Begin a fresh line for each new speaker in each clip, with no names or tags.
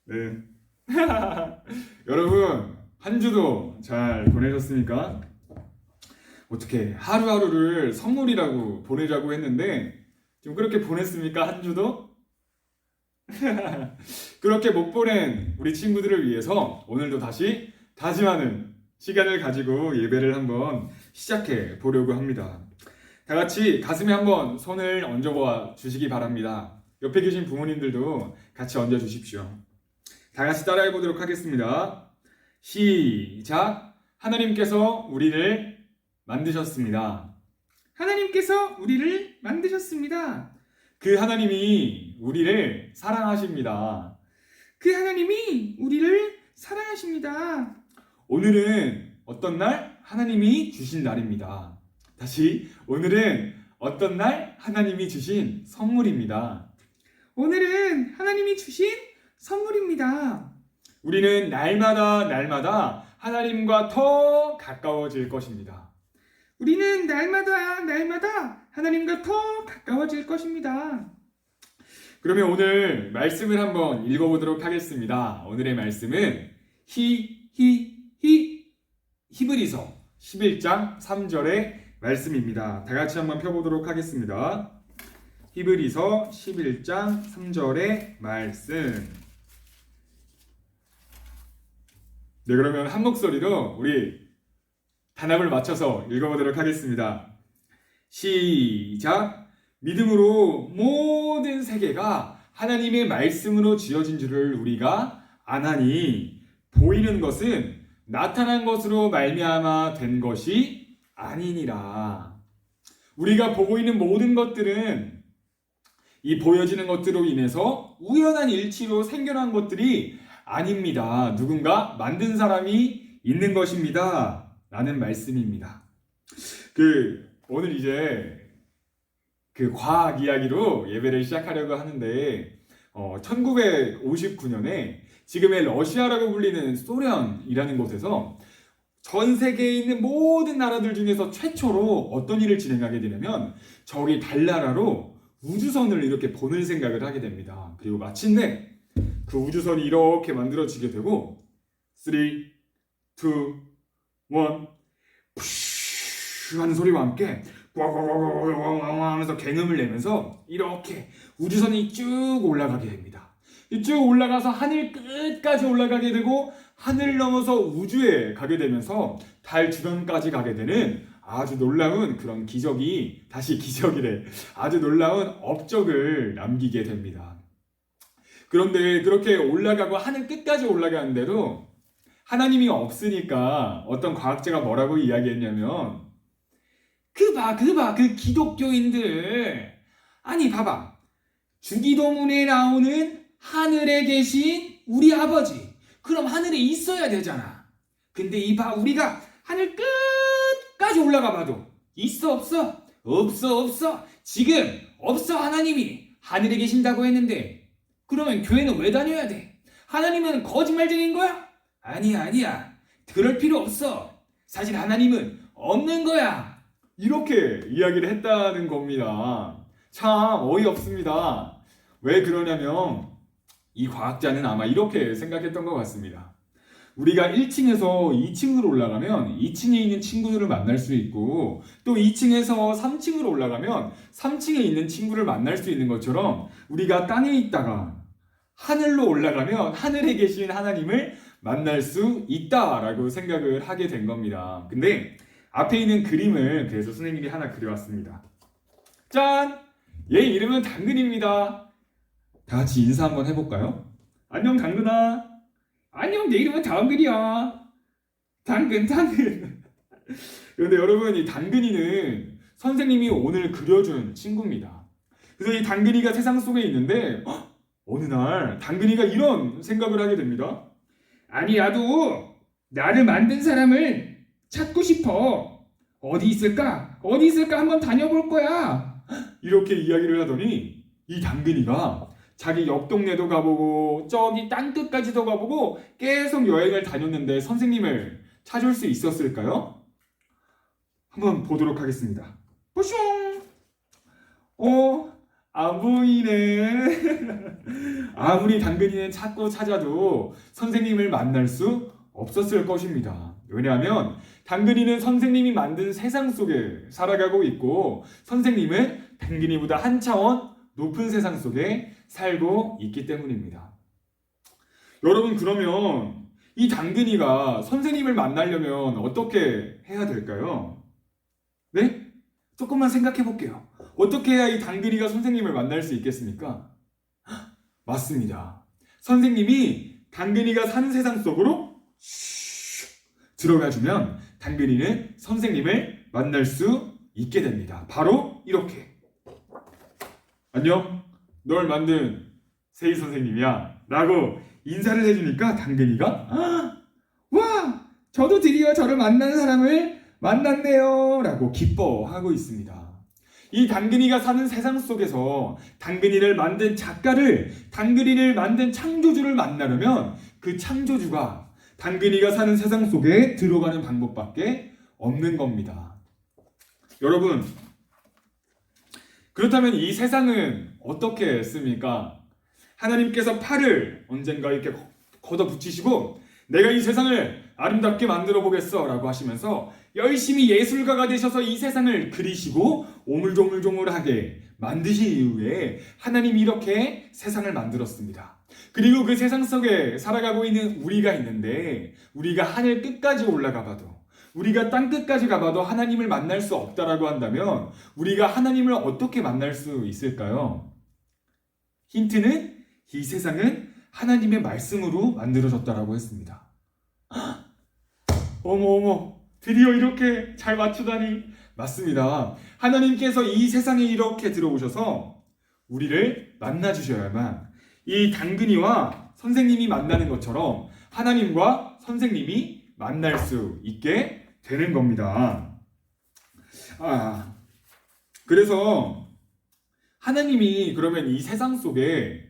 네. 여러분, 한 주도 잘 보내셨습니까? 어떻게 하루하루를 선물이라고 보내자고 했는데 좀 그렇게 보냈습니까? 한 주도? 그렇게 못 보낸 우리 친구들을 위해서 오늘도 다시 다짐하는 시간을 가지고 예배를 한번 시작해 보려고 합니다. 다 같이 가슴에 한번 손을 얹어봐 주시기 바랍니다. 옆에 계신 부모님들도 같이 얹어 주십시오. 다 같이 따라해 보도록 하겠습니다. 시작! 하나님께서 우리를 만드셨습니다. 하나님께서 우리를 만드셨습니다. 그 하나님이 우리를 사랑하십니다. 그 하나님이 우리를 사랑하십니다. 오늘은 어떤 날? 하나님이 주신 날입니다. 다시, 오늘은 어떤 날? 하나님이 주신 선물입니다. 오늘은 하나님이 주신 선물입니다. 우리는 날마다 하나님과 더 가까워질 것입니다. 우리는 날마다 하나님과 더 가까워질 것입니다. 그러면 오늘 말씀을 한번 읽어보도록 하겠습니다. 오늘의 말씀은 히브리서 11장 3절의 말씀입니다. 다 같이 한번 펴보도록 하겠습니다. 히브리서 11장 3절의 말씀. 네, 그러면 한 목소리로 우리 단합을 맞춰서 읽어보도록 하겠습니다. 시작! 믿음으로 모든 세계가 하나님의 말씀으로 지어진 줄을 우리가 아나니 보이는 것은 나타난 것으로 말미암아 된 것이 아니니라. 우리가 보고 있는 모든 것들은 이 보여지는 것들로 인해서 우연한 일치로 생겨난 것들이 아닙니다. 누군가 만든 사람이 있는 것입니다. 라는 말씀입니다. 오늘 이제 과학 이야기로 예배를 시작하려고 하는데 1959년에 지금의 러시아라고 불리는 소련이라는 곳에서 전 세계에 있는 모든 나라들 중에서 최초로 어떤 일을 진행하게 되냐면 저기 달나라로 우주선을 이렇게 보낼 생각을 하게 됩니다. 그리고 마침내 그 우주선이 이렇게 만들어지게 되고 3, 2, 1 푸쉬 하는 소리와 함께 꽝꽝꽝꽝꽝 하면서 갱음을 내면서 이렇게 우주선이 쭉 올라가게 됩니다. 쭉 올라가서 하늘 끝까지 올라가게 되고 하늘을 넘어서 우주에 가게 되면서 달 주변까지 가게 되는 아주 놀라운 그런 기적이 아주 놀라운 업적을 남기게 됩니다. 그런데 그렇게 올라가고 하늘 끝까지 올라가는데도 하나님이 없으니까 어떤 과학자가 뭐라고 이야기했냐면 그 기독교인들 아니 봐봐 주기도문에 나오는 하늘에 계신 우리 아버지 그럼 하늘에 있어야 되잖아. 근데 우리가 하늘 끝까지 올라가 봐도 있어 없어? 없어. 지금 없어. 하나님이 하늘에 계신다고 했는데 그러면 교회는 왜 다녀야 돼? 하나님은 거짓말쟁인 거야? 아니야. 그럴 필요 없어. 사실 하나님은 없는 거야. 이렇게 이야기를 했다는 겁니다. 참 어이없습니다. 왜 그러냐면 이 과학자는 아마 이렇게 생각했던 것 같습니다. 우리가 1층에서 2층으로 올라가면 2층에 있는 친구들을 만날 수 있고 또 2층에서 3층으로 올라가면 3층에 있는 친구를 만날 수 있는 것처럼 우리가 땅에 있다가 하늘로 올라가면 하늘에 계신 하나님을 만날 수 있다라고 생각을 하게 된 겁니다. 근데 앞에 있는 그림을 그래서 선생님이 하나 그려왔습니다. 짠! 얘 이름은 당근입니다. 다 같이 인사 한번 해볼까요? 안녕 당근아. 안녕 내 이름은 당근이야. 당근. 그런데 여러분 이 당근이는 선생님이 오늘 그려준 친구입니다. 그래서 이 당근이가 세상 속에 있는데 어느 날 당근이가 이런 생각을 하게 됩니다. 아니 나도 나를 만든 사람을 찾고 싶어. 어디 있을까 한번 다녀볼 거야. 이렇게 이야기를 하더니 이 당근이가 자기 옆 동네도 가보고 저기 땅끝까지도 가보고 계속 여행을 다녔는데 선생님을 찾을 수 있었을까요? 한번 보도록 하겠습니다. 뽀숑! 안 보이네. 아무리 당근이는 찾고 찾아도 선생님을 만날 수 없었을 것입니다. 왜냐하면 당근이는 선생님이 만든 세상 속에 살아가고 있고 선생님은 당근이보다 한 차원 높은 세상 속에 살고 있기 때문입니다. 여러분, 그러면 이 당근이가 선생님을 만나려면 어떻게 해야 될까요? 네? 조금만 생각해 볼게요. 어떻게 해야 이 당근이가 선생님을 만날 수 있겠습니까? 맞습니다. 선생님이 당근이가 사는 세상 속으로 들어가주면 당근이는 선생님을 만날 수 있게 됩니다. 바로 이렇게. 안녕, 널 만든 세희 선생님이야 라고 인사를 해주니까 당근이가 와, 저도 드디어 저를 만나는 사람을 만났네요 라고 기뻐하고 있습니다. 이 당근이가 사는 세상 속에서 당근이를 만든 작가를, 당근이를 만든 창조주를 만나려면 그 창조주가 당근이가 사는 세상 속에 들어가는 방법밖에 없는 겁니다. 여러분, 그렇다면 이 세상은 어떻게 씁니까? 하나님께서 팔을 언젠가 이렇게 걷어붙이시고 내가 이 세상을 아름답게 만들어 보겠어 라고 하시면서 열심히 예술가가 되셔서 이 세상을 그리시고 오물조물조물하게 만드신 이후에 하나님이 이렇게 세상을 만들었습니다. 그리고 그 세상 속에 살아가고 있는 우리가 있는데 우리가 하늘 끝까지 올라가 봐도, 우리가 땅 끝까지 가봐도 하나님을 만날 수 없다라고 한다면 우리가 하나님을 어떻게 만날 수 있을까요? 힌트는 이 세상은 하나님의 말씀으로 만들어졌다라고 했습니다. 어머, 드디어 이렇게 잘 맞추다니. 맞습니다. 하나님께서 이 세상에 이렇게 들어오셔서 우리를 만나주셔야만 이 당근이와 선생님이 만나는 것처럼 하나님과 선생님이 만날 수 있게 되는 겁니다. 그래서 하나님이 그러면 이 세상 속에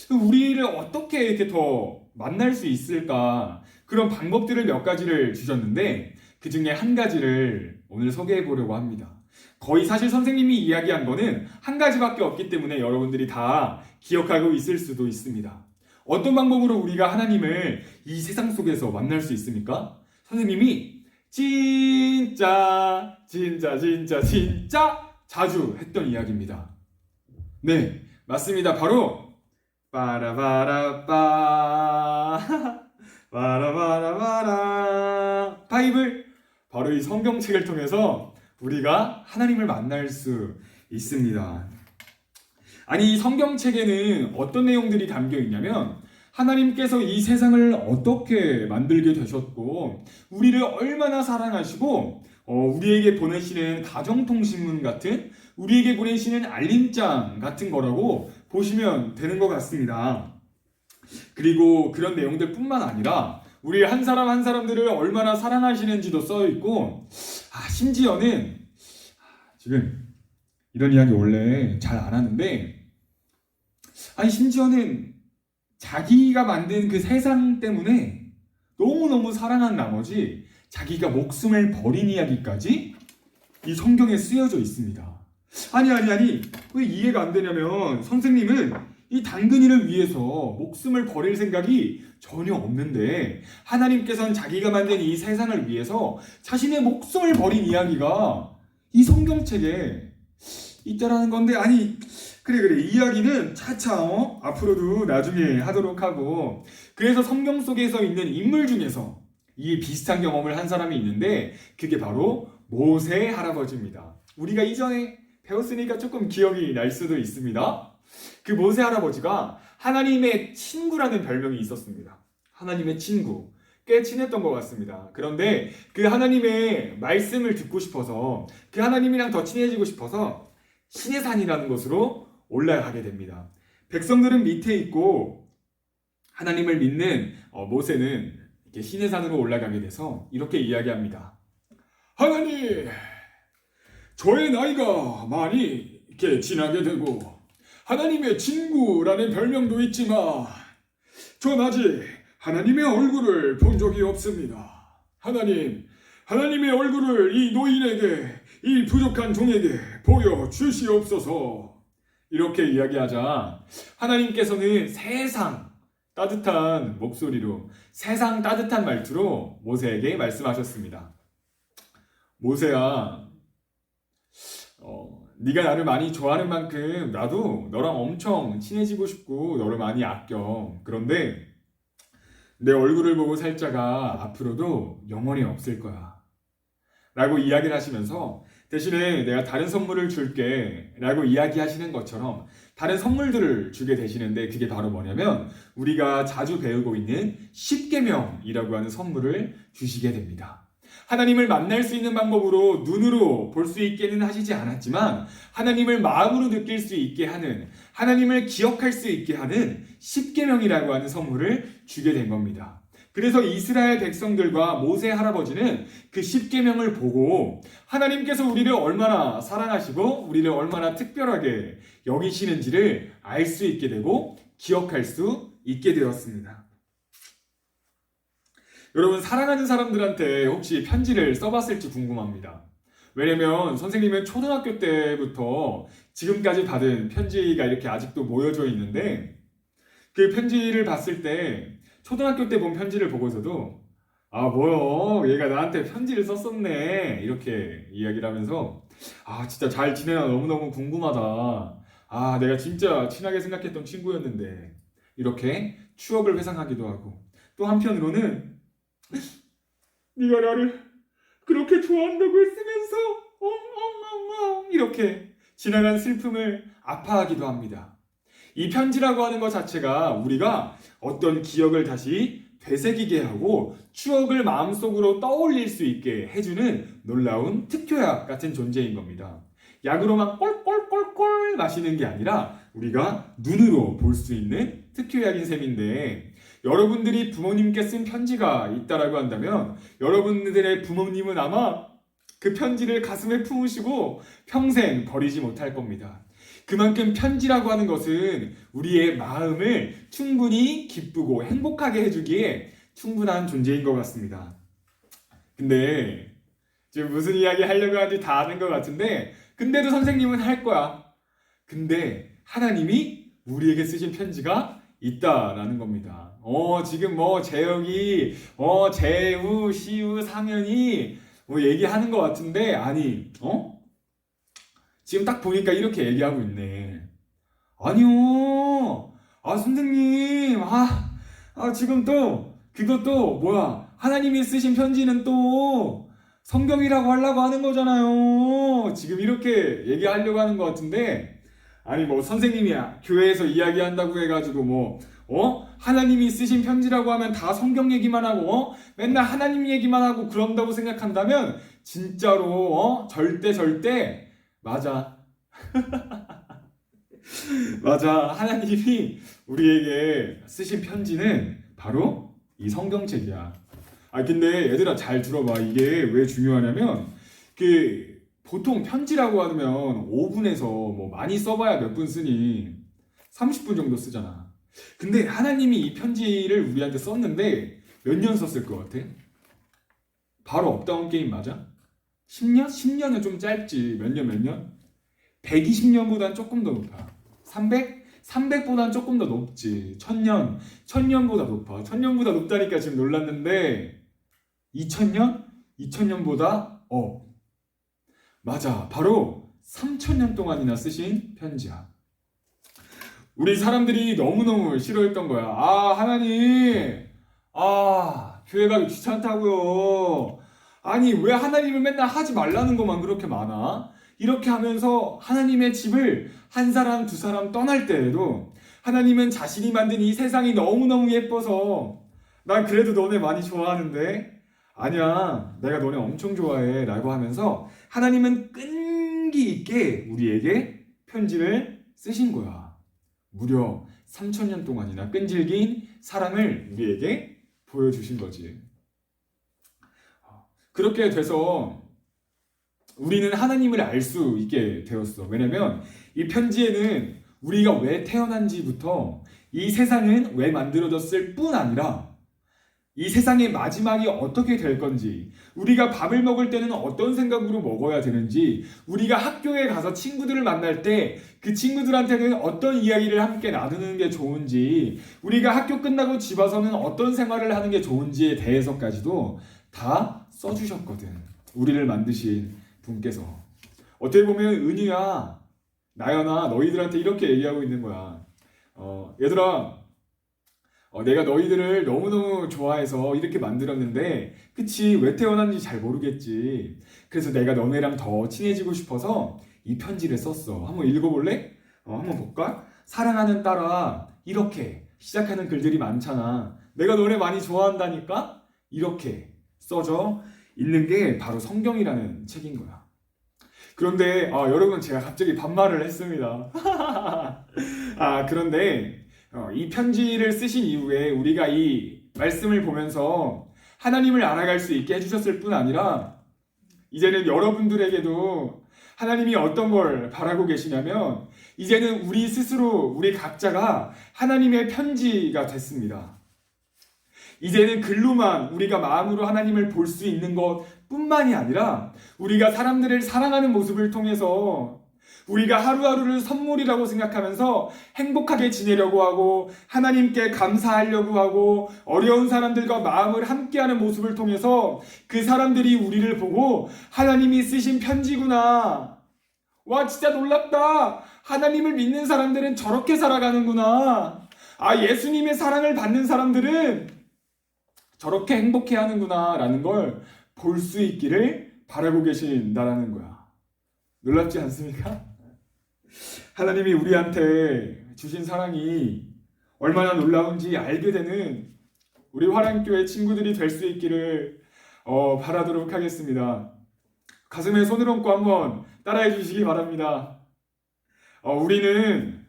우리를 어떻게 이렇게 더 만날 수 있을까? 그런 방법들을 몇 가지를 주셨는데 그 중에 한 가지를 오늘 소개해 보려고 합니다. 거의 사실 선생님이 이야기한 거는 한 가지밖에 없기 때문에 여러분들이 다 기억하고 있을 수도 있습니다. 어떤 방법으로 우리가 하나님을 이 세상 속에서 만날 수 있습니까? 선생님이 진짜 자주 했던 이야기입니다. 네, 맞습니다. 바로 빠라바라빠 바라바라바라 바이블, 바로 이 성경책을 통해서 우리가 하나님을 만날 수 있습니다. 아니, 이 성경책에는 어떤 내용들이 담겨 있냐면 하나님께서 이 세상을 어떻게 만들게 되셨고 우리를 얼마나 사랑하시고 우리에게 보내시는 가정통신문 같은, 우리에게 보내시는 알림장 같은 거라고 보시면 되는 것 같습니다. 그리고 그런 내용들 뿐만 아니라 우리 한 사람 한 사람들을 얼마나 사랑하시는지도 써 있고, 심지어는 지금 이런 이야기 원래 잘 안 하는데, 심지어는 자기가 만든 그 세상 때문에 너무너무 사랑한 나머지 자기가 목숨을 버린 이야기까지 이 성경에 쓰여져 있습니다. 아니 왜 이해가 안 되냐면 선생님은 이 당근이를 위해서 목숨을 버릴 생각이 전혀 없는데 하나님께서는 자기가 만든 이 세상을 위해서 자신의 목숨을 버린 이야기가 이 성경책에 있다라는 건데, 그래 이야기는 차차 앞으로도 나중에 하도록 하고, 그래서 성경 속에서 있는 인물 중에서 이 비슷한 경험을 한 사람이 있는데 그게 바로 모세 할아버지입니다. 우리가 이전에 배웠으니까 조금 기억이 날 수도 있습니다. 그 모세 할아버지가 하나님의 친구라는 별명이 있었습니다. 하나님의 친구, 꽤 친했던 것 같습니다. 그런데 그 하나님의 말씀을 듣고 싶어서, 그 하나님이랑 더 친해지고 싶어서 시내산이라는 곳으로 올라가게 됩니다. 백성들은 밑에 있고 하나님을 믿는 모세는 이렇게 시내산으로 올라가게 돼서 이렇게 이야기합니다. 하나님, 저의 나이가 많이 이렇게 지나게 되고 하나님의 친구라는 별명도 있지만 전 아직 하나님의 얼굴을 본 적이 없습니다. 하나님의 얼굴을 이 노인에게, 이 부족한 종에게 보여주시옵소서. 이렇게 이야기하자 하나님께서는 세상 따뜻한 목소리로, 세상 따뜻한 말투로 모세에게 말씀하셨습니다. 모세야, 네가 나를 많이 좋아하는 만큼 나도 너랑 엄청 친해지고 싶고 너를 많이 아껴. 그런데 내 얼굴을 보고 살 자가 앞으로도 영원히 없을 거야 라고 이야기를 하시면서, 대신에 내가 다른 선물을 줄게 라고 이야기하시는 것처럼 다른 선물들을 주게 되시는데, 그게 바로 뭐냐면 우리가 자주 배우고 있는 십계명이라고 하는 선물을 주시게 됩니다. 하나님을 만날 수 있는 방법으로 눈으로 볼 수 있게는 하시지 않았지만 하나님을 마음으로 느낄 수 있게 하는, 하나님을 기억할 수 있게 하는 십계명이라고 하는 선물을 주게 된 겁니다. 그래서 이스라엘 백성들과 모세 할아버지는 그 십계명을 보고 하나님께서 우리를 얼마나 사랑하시고 우리를 얼마나 특별하게 여기시는지를 알 수 있게 되고 기억할 수 있게 되었습니다. 여러분, 사랑하는 사람들한테 혹시 편지를 써봤을지 궁금합니다. 왜냐면 선생님은 초등학교 때부터 지금까지 받은 편지가 이렇게 아직도 모여져 있는데, 그 편지를 봤을 때 초등학교 때 본 편지를 보고서도 아, 뭐요, 얘가 나한테 편지를 썼었네 이렇게 이야기를 하면서 진짜 잘 지내나 너무너무 궁금하다, 내가 진짜 친하게 생각했던 친구였는데, 이렇게 추억을 회상하기도 하고, 또 한편으로는 네가 나를 그렇게 좋아한다고 했으면서 이렇게 지나간 슬픔을 아파하기도 합니다. 이 편지라고 하는 것 자체가 우리가 어떤 기억을 다시 되새기게 하고 추억을 마음속으로 떠올릴 수 있게 해주는 놀라운 특효약 같은 존재인 겁니다. 약으로만 꼴꼴꼴꼴 마시는 게 아니라 우리가 눈으로 볼 수 있는 특효약인 셈인데, 여러분들이 부모님께 쓴 편지가 있다라고 한다면 여러분들의 부모님은 아마 그 편지를 가슴에 품으시고 평생 버리지 못할 겁니다. 그만큼 편지라고 하는 것은 우리의 마음을 충분히 기쁘고 행복하게 해주기에 충분한 존재인 것 같습니다. 근데 지금 무슨 이야기 하려고 하는지 다 아는 것 같은데, 근데도 선생님은 할 거야. 근데 하나님이 우리에게 쓰신 편지가 있다라는 겁니다. 지금 재혁이, 재우, 시우, 상현이 얘기하는 것 같은데, 아니, 지금 딱 보니까 이렇게 얘기하고 있네. 아니요. 선생님. 지금 또, 그것도, 하나님이 쓰신 편지는 또, 성경이라고 하려고 하는 거잖아요. 지금 이렇게 얘기하려고 하는 것 같은데, 아니, 선생님이 교회에서 이야기한다고 해가지고 하나님이 쓰신 편지라고 하면 다 성경 얘기만 하고, 맨날 하나님 얘기만 하고 그런다고 생각한다면, 진짜로, 절대, 맞아. 맞아. 하나님이 우리에게 쓰신 편지는 바로 이 성경책이야. 근데 얘들아, 잘 들어봐. 이게 왜 중요하냐면, 보통 편지라고 하면 5분에서 많이 써봐야 몇 분 쓰니 30분 정도 쓰잖아. 근데 하나님이 이 편지를 우리한테 썼는데 몇 년 썼을 것 같아? 바로 업다운 게임 맞아? 10년? 10년은 좀 짧지. 몇 년? 120년보단 조금 더 높아. 300? 300보단 조금 더 높지. 1000년? 1000년보다 높아. 1000년보다 높다니까 지금 놀랐는데, 2000년? 2000년보다 맞아. 바로 3000년 동안이나 쓰신 편지야. 우리 사람들이 너무너무 싫어했던 거야. 하나님, 교회 가기 귀찮다고요. 아니, 왜 하나님을 맨날 하지 말라는 것만 그렇게 많아? 이렇게 하면서 하나님의 집을 한 사람, 두 사람 떠날 때에도 하나님은 자신이 만든 이 세상이 너무너무 예뻐서 난 그래도 너네 많이 좋아하는데, 아니야, 내가 너네 엄청 좋아해 라고 하면서 하나님은 끈기 있게 우리에게 편지를 쓰신 거야. 무려 3000년 동안이나 끈질긴 사랑을 우리에게 보여주신 거지. 그렇게 돼서 우리는 하나님을 알 수 있게 되었어. 왜냐면 이 편지에는 우리가 왜 태어난지부터 이 세상은 왜 만들어졌을 뿐 아니라 이 세상의 마지막이 어떻게 될 건지, 우리가 밥을 먹을 때는 어떤 생각으로 먹어야 되는지, 우리가 학교에 가서 친구들을 만날 때 그 친구들한테는 어떤 이야기를 함께 나누는 게 좋은지, 우리가 학교 끝나고 집 와서는 어떤 생활을 하는 게 좋은지에 대해서까지도 다 써주셨거든. 우리를 만드신 분께서. 어떻게 보면 은유야, 나연아, 너희들한테 이렇게 얘기하고 있는 거야. 얘들아, 내가 너희들을 너무너무 좋아해서 이렇게 만들었는데, 그치, 왜 태어났는지 잘 모르겠지. 그래서 내가 너네랑 더 친해지고 싶어서 이 편지를 썼어. 한번 읽어볼래? 한번 볼까? 사랑하는 딸아, 이렇게 시작하는 글들이 많잖아. 내가 너네 많이 좋아한다니까? 이렇게 써져 있는 게 바로 성경이라는 책인 거야. 그런데 여러분, 제가 갑자기 반말을 했습니다. 그런데 이 편지를 쓰신 이후에 우리가 이 말씀을 보면서 하나님을 알아갈 수 있게 해주셨을 뿐 아니라, 이제는 여러분들에게도 하나님이 어떤 걸 바라고 계시냐면, 이제는 우리 스스로, 우리 각자가 하나님의 편지가 됐습니다. 이제는 글로만 우리가 마음으로 하나님을 볼 수 있는 것 뿐만이 아니라, 우리가 사람들을 사랑하는 모습을 통해서 우리가 하루하루를 선물이라고 생각하면서 행복하게 지내려고 하고, 하나님께 감사하려고 하고, 어려운 사람들과 마음을 함께하는 모습을 통해서 그 사람들이 우리를 보고 하나님이 쓰신 편지구나, 와 진짜 놀랍다, 하나님을 믿는 사람들은 저렇게 살아가는구나, 예수님의 사랑을 받는 사람들은 저렇게 행복해 하는구나 라는 걸 볼 수 있기를 바라고 계신다라는 거야. 놀랍지 않습니까? 하나님이 우리한테 주신 사랑이 얼마나 놀라운지 알게 되는 우리 화랑교회 친구들이 될 수 있기를 바라도록 하겠습니다. 가슴에 손을 얹고 한번 따라해 주시기 바랍니다. 우리는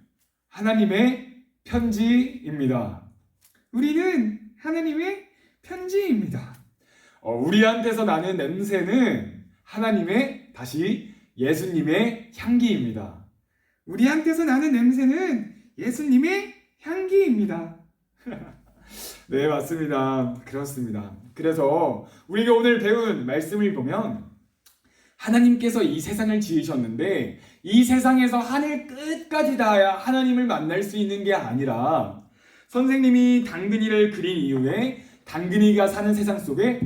하나님의 편지입니다. 우리는 하나님의 편지입니다. 우리한테서 나는 냄새는 하나님의, 다시 예수님의 향기입니다. 우리한테서 나는 냄새는 예수님의 향기입니다. 네, 맞습니다. 그렇습니다. 그래서 우리가 오늘 배운 말씀을 보면, 하나님께서 이 세상을 지으셨는데 이 세상에서 하늘 끝까지 닿아야 하나님을 만날 수 있는 게 아니라, 선생님이 당근이를 그린 이후에 당근이가 사는 세상 속에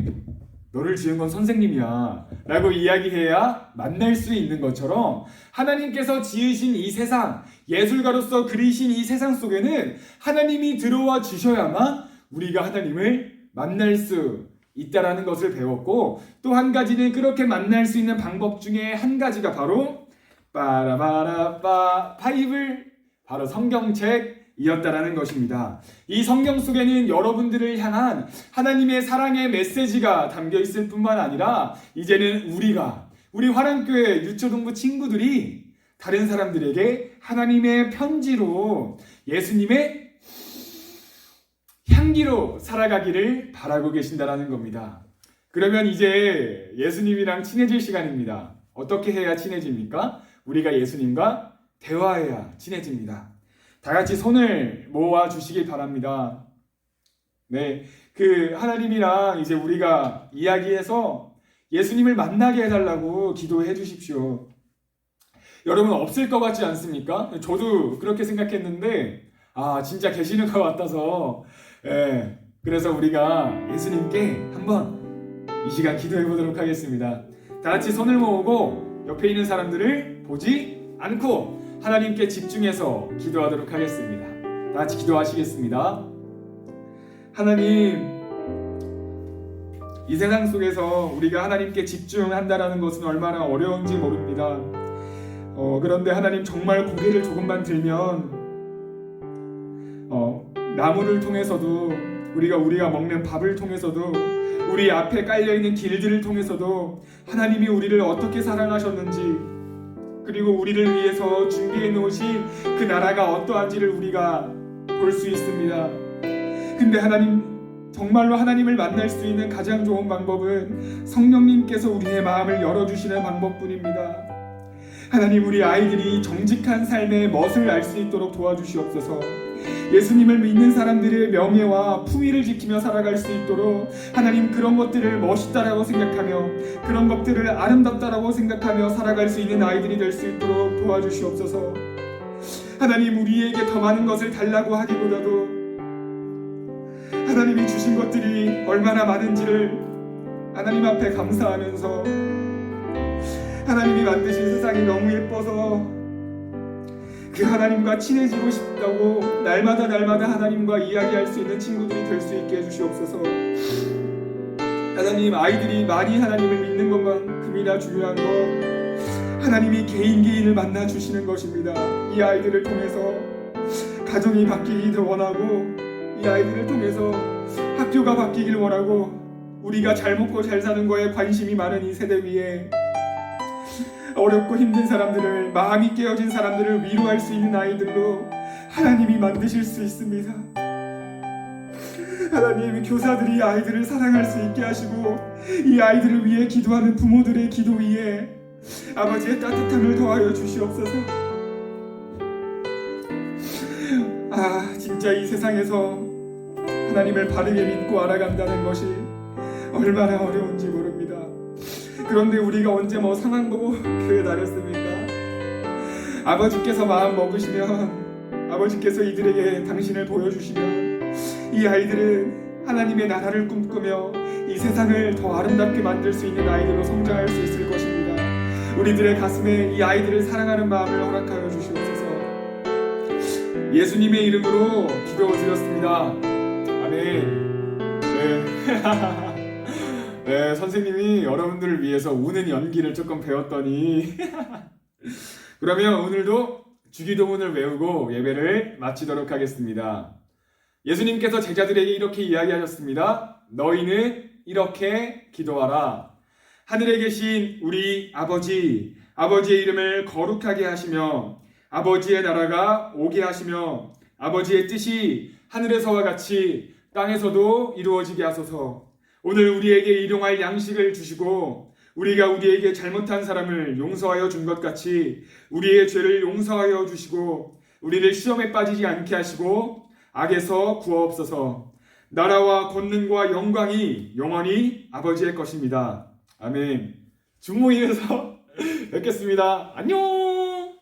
너를 지은 건 선생님이야 라고 이야기해야 만날 수 있는 것처럼, 하나님께서 지으신 이 세상, 예술가로서 그리신 이 세상 속에는 하나님이 들어와 주셔야만 우리가 하나님을 만날 수 있다라는 것을 배웠고, 또 한 가지는 그렇게 만날 수 있는 방법 중에 한 가지가 바로 빠라바라빠 바이블, 바로 성경책이었다라는 것입니다. 이 성경 속에는 여러분들을 향한 하나님의 사랑의 메시지가 담겨 있을 뿐만 아니라, 이제는 우리 화랑교회 유초동부 친구들이 다른 사람들에게 하나님의 편지로, 예수님의 향기로 살아가기를 바라고 계신다라는 겁니다. 그러면 이제 예수님이랑 친해질 시간입니다. 어떻게 해야 친해집니까? 우리가 예수님과 대화해야 친해집니다. 다 같이 손을 모아 주시길 바랍니다. 네, 하나님이랑 이제 우리가 이야기해서 예수님을 만나게 해달라고 기도해 주십시오. 여러분, 없을 것 같지 않습니까? 저도 그렇게 생각했는데 진짜 계시는 것 같아서, 그래서 우리가 예수님께 한번 이 시간 기도해 보도록 하겠습니다. 다 같이 손을 모으고 옆에 있는 사람들을 보지 않고 하나님께 집중해서 기도하도록 하겠습니다. 다 같이 기도하시겠습니다. 하나님, 이 세상 속에서 우리가 하나님께 집중한다라는 것은 얼마나 어려운지 모릅니다. 그런데 하나님, 정말 고개를 조금만 들면 나무를 통해서도, 우리가 먹는 밥을 통해서도, 우리 앞에 깔려있는 길들을 통해서도 하나님이 우리를 어떻게 사랑하셨는지, 그리고 우리를 위해서 준비해 놓으신 그 나라가 어떠한지를 우리가 볼 수 있습니다. 근데 하나님, 정말로 하나님을 만날 수 있는 가장 좋은 방법은 성령님께서 우리의 마음을 열어주시는 방법뿐입니다. 하나님, 우리 아이들이 정직한 삶의 멋을 알 수 있도록 도와주시옵소서. 예수님을 믿는 사람들의 명예와 품위를 지키며 살아갈 수 있도록 하나님 그런 것들을 멋있다라고 생각하며 그런 것들을 아름답다라고 생각하며 살아갈 수 있는 아이들이 될 수 있도록 도와주시옵소서. 하나님 우리에게 더 많은 것을 달라고 하기보다도 하나님이 주신 것들이 얼마나 많은지를 하나님 앞에 감사하면서 하나님이 만드신 세상이 너무 예뻐서 그 하나님과 친해지고 싶다고 날마다 하나님과 이야기할 수 있는 친구들이 될 수 있게 해주시옵소서. 하나님 아이들이 많이 하나님을 믿는 것만큼이나 중요한 건 하나님이 개인을 만나 주시는 것입니다. 이 아이들을 통해서 가정이 바뀌기를 원하고 이 아이들을 통해서 학교가 바뀌길 원하고 우리가 잘 먹고 잘 사는 거에 관심이 많은 이 세대 위에 어렵고 힘든 사람들을 마음이 깨어진 사람들을 위로할 수 있는 아이들로 하나님이 만드실 수 있습니다. 하나님 교사들이 아이들을 사랑할 수 있게 하시고 이 아이들을 위해 기도하는 부모들의 기도 위에 아버지의 따뜻함을 더하여 주시옵소서. 진짜 이 세상에서 하나님을 바르게 믿고 알아간다는 것이 얼마나 어려운지 모릅니다. 그런데 우리가 언제 상황 보고 교회 다녔습니까? 아버지께서 마음 먹으시면 아버지께서 이들에게 당신을 보여주시면 이 아이들은 하나님의 나라를 꿈꾸며 이 세상을 더 아름답게 만들 수 있는 아이들로 성장할 수 있을 것입니다. 우리들의 가슴에 이 아이들을 사랑하는 마음을 허락하여 주시옵소서. 예수님의 이름으로 기도드렸습니다. 아멘. 네. 네, 선생님이 여러분들을 위해서 우는 연기를 조금 배웠더니 그러면 오늘도 주기도문을 외우고 예배를 마치도록 하겠습니다. 예수님께서 제자들에게 이렇게 이야기하셨습니다. 너희는 이렇게 기도하라. 하늘에 계신 우리 아버지, 아버지의 이름을 거룩하게 하시며 아버지의 나라가 오게 하시며 아버지의 뜻이 하늘에서와 같이 땅에서도 이루어지게 하소서. 오늘 우리에게 일용할 양식을 주시고 우리가 우리에게 잘못한 사람을 용서하여 준 것 같이 우리의 죄를 용서하여 주시고 우리를 시험에 빠지지 않게 하시고 악에서 구하옵소서. 나라와 권능과 영광이 영원히 아버지의 것입니다. 아멘. 중모임에서 뵙겠습니다. 안녕.